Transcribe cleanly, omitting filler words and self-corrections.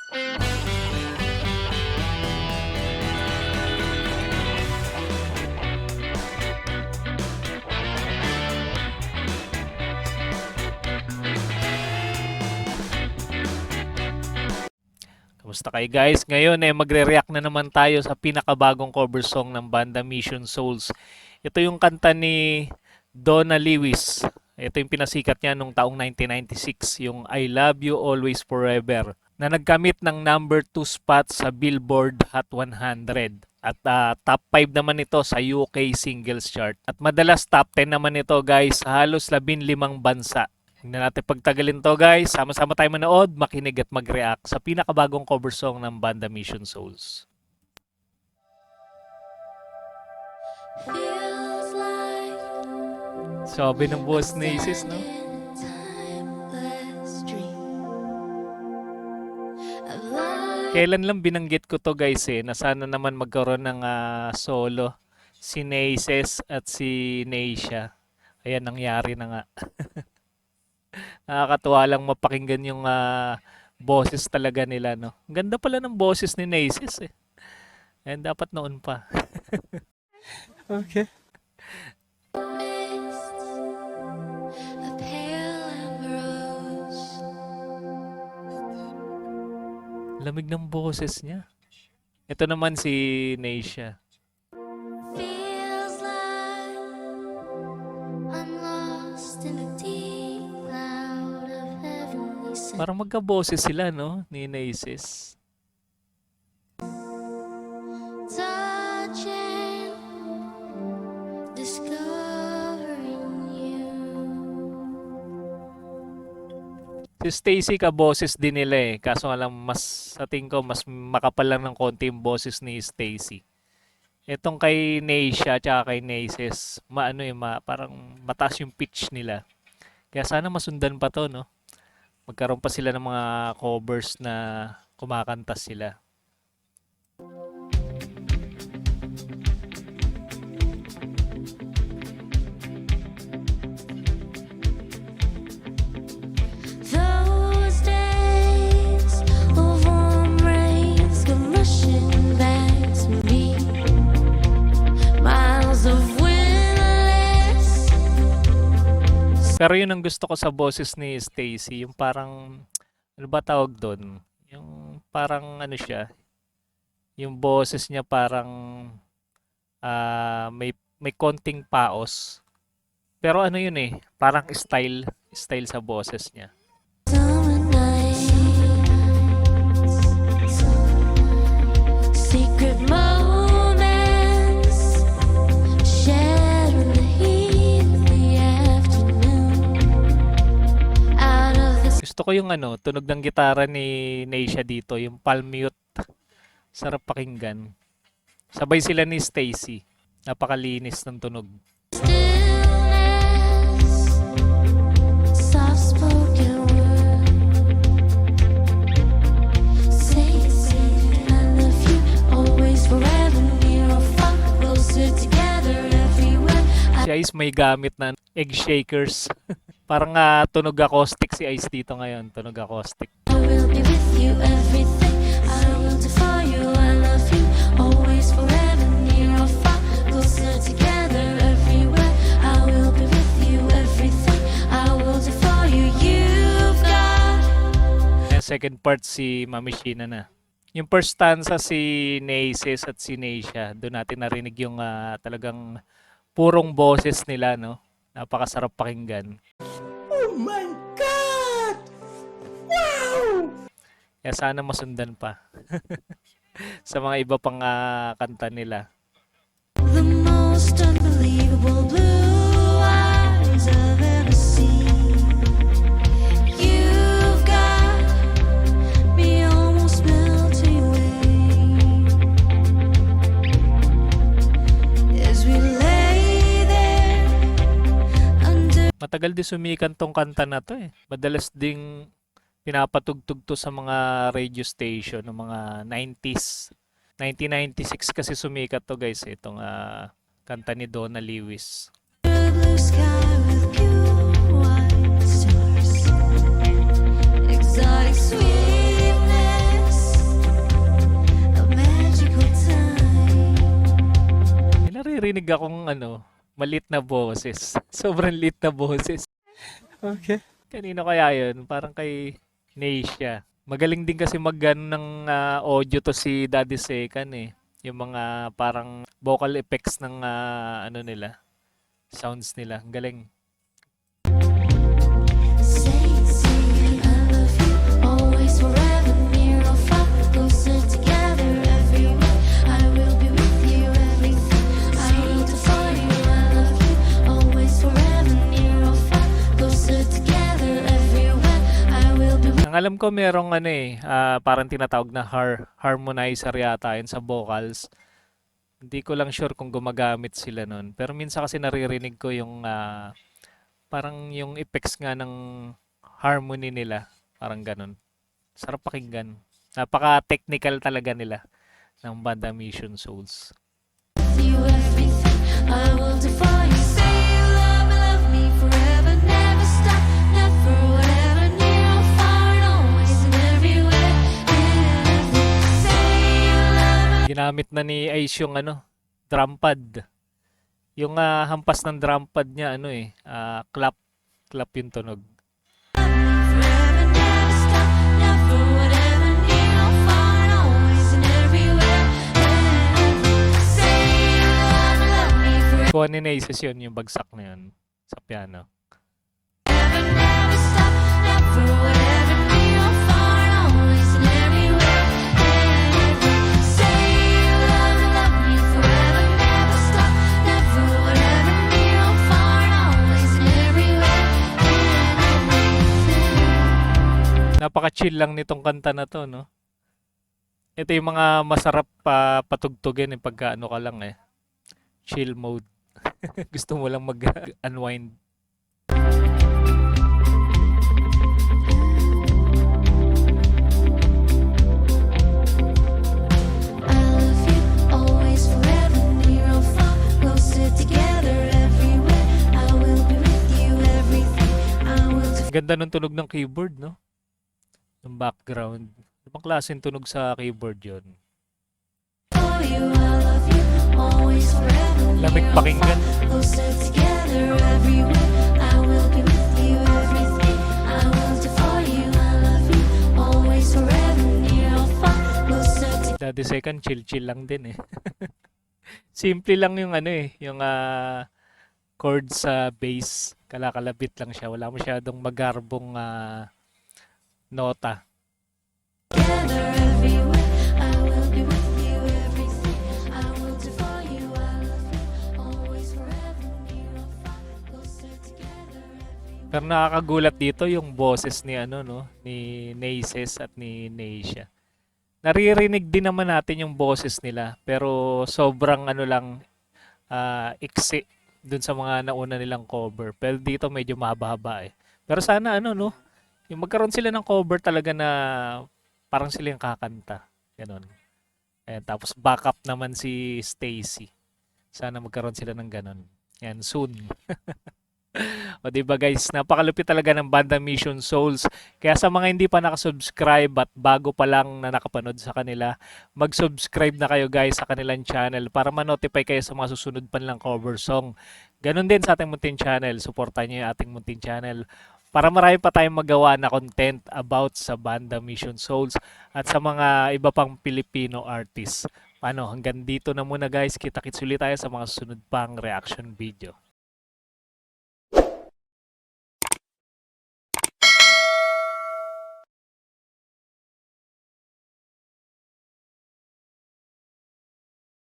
Kamusta kayo guys? Ngayon magre-react na naman tayo sa pinakabagong cover song ng banda Mission Souls. Ito yung kanta ni Donna Lewis. Ito yung pinasikat niya nung taong 1996, yung I Love You Always Forever, na nagkamit ng number 2 spot sa Billboard Hot 100. At top 5 naman ito sa UK Singles Chart. At madalas top 10 naman ito guys sa halos 15 bansa. Hindi natin pagtagalin to guys. Sama-sama tayo manood, makinig at mag-react sa pinakabagong cover song ng banda Mission Souls. Sabi ng boss ni Isis, no? Kailan lang binanggit ko to guys na sana naman magkaroon ng solo si Naces at si Neisha. Ayan, nangyari na nga. Nakakatuwa lang mapakinggan yung boses talaga nila, no? Ang ganda pala ng boses ni Naces eh. And dapat noon pa. Okay. Lamig ng boses niya. Ito naman si Neisha. Parang magka-boses sila, no? Ni Naces. Si Stacy ka-boses din nila eh. Kaso alam, mas sa tingin ko, mas makapal lang ng konti yung boses ni Stacy. Itong kay Neisha at kay Naces, parang mataas yung pitch nila. Kaya sana masundan pa to, no? Magkaroon pa sila ng mga covers na kumakanta sila. Pero yun ang gusto ko sa boses ni Stacy, yung parang, ano ba tawag doon? Yung parang ano siya, yung boses niya parang may konting paos. Pero ano yun eh, parang style sa boses niya. Gusto ko yung tunog ng gitara ni Neisha dito, yung palm mute. Sarap pakinggan. Sabay sila ni Stacy. Napakalinis ng tunog. Si Ice may gamit na egg shakers. Parang tunog acoustic si Ice dito ngayon. Tunog acoustic. I will be with you everything. I will do for you. I love you. Always forever near or far. Closer together everywhere. I will be with you everything. I will do for you. You've got. Yung second part si Mami Sheena na. Yung first stanza si Naces at si Neisha. Doon natin narinig yung talagang purong boses nila, no? Napakasarap pakinggan. Oh my God! Wow! Kaya sana masundan pa sa mga iba pang kanta nila. The most unbelievable blue eyes I've ever seen. You've got me almost melting away. As we lay there under. Matagal din sumikat tong kanta na to eh. Madalas ding pinapatugtog to sa mga radio station ng mga 90s. 1996 kasi sumikat to guys, itong kanta ni Donna Lewis. naririnig akong malit na boses. Sobrang lit na boses. Okay. Kanino kaya yun? Parang kay Neisha. Magaling din kasi ng audio to si Daddy Second eh. Yung mga parang vocal effects ng nila, sounds nila. Ang galing. Say I love you, always forever near or far, closer together everywhere. I will be with you everything. I will do for you. I love you, always forever near or far, closer together everywhere. I will be with Ang alam ko merong parang tinatawag na harmonizer yata yun sa vocals. Hindi ko lang sure kung gumagamit sila nun. Pero minsan kasi naririnig ko yung parang yung effects nga ng harmony nila. Parang ganun. Sarap pakinggan. Napaka-technical talaga nila ng banda Mission Souls. you everything. I will do for you. Say you love me forever, never stop, never whatever, near or far, and always and everywhere. Say you love me. Ginamit na ni Ice yung drum pad. Yung hampas ng drum pad niya clap yung tunog. Forever, never stop, never whatever, near or far, and always and everywhere. Say you love me forever, Kuha ni Naces yun, yung bagsak na yun sa piano. never stop, never whatever, near or far, and always and everywhere. Say you love me forever, never stop, never whatever, near or far, and always and everywhere. Napaka-chill lang nitong kanta na to, no? Ito yung mga masarap patugtugin pagka ka lang chill mode. Gusto mo lang mag-unwind. I love you, always forever, near or far, closer together everywhere. I will be with you everything. I will do Ang ganda ng tunog ng keyboard, no? Yung background. Ibang klaseng tunog sa keyboard yon. for you. I love you, always forever, Lamig near or pakinggan. far, closer together everywhere. I will be with you everything. I will do for you. I love you, always forever, near or far, closer together. Daddy Second, chill-chill lang din eh. Simple lang yung yung chords sa bass. Kalakalabit lang siya. Wala masyadong magarbong nota. Together everywhere, I will be with you everything. I will do for you. I love you, always forever, near or far, closer together everywhere. Pero nakakagulat dito yung boses ni ni Naces at ni Neisha. Naririnig din naman natin yung boses nila, pero sobrang lang iksi dun sa mga nauna nilang cover. Pero dito medyo mahaba-haba eh. Pero sana yung magkaroon sila ng cover talaga na parang sila yung kakanta. Ganon. Ayan, tapos backup naman si Stacy. Sana magkaroon sila ng ganon. Yan, soon. O diba guys, napakalupit talaga ng banda Mission Souls. Kaya sa mga hindi pa nakasubscribe at bago pa lang na nakapanood sa kanila, mag-subscribe na kayo guys sa kanilang channel para ma-notify kayo sa mga susunod pa nilang cover song. Ganon din sa ating Muntin Channel. Suportahan niyo yung ating Muntin Channel para marami pa tayong magawa na content about sa banda Mission Souls at sa mga iba pang Filipino artists. Hanggang dito na muna guys. Kita-kits ulit tayo sa mga susunod pang reaction video.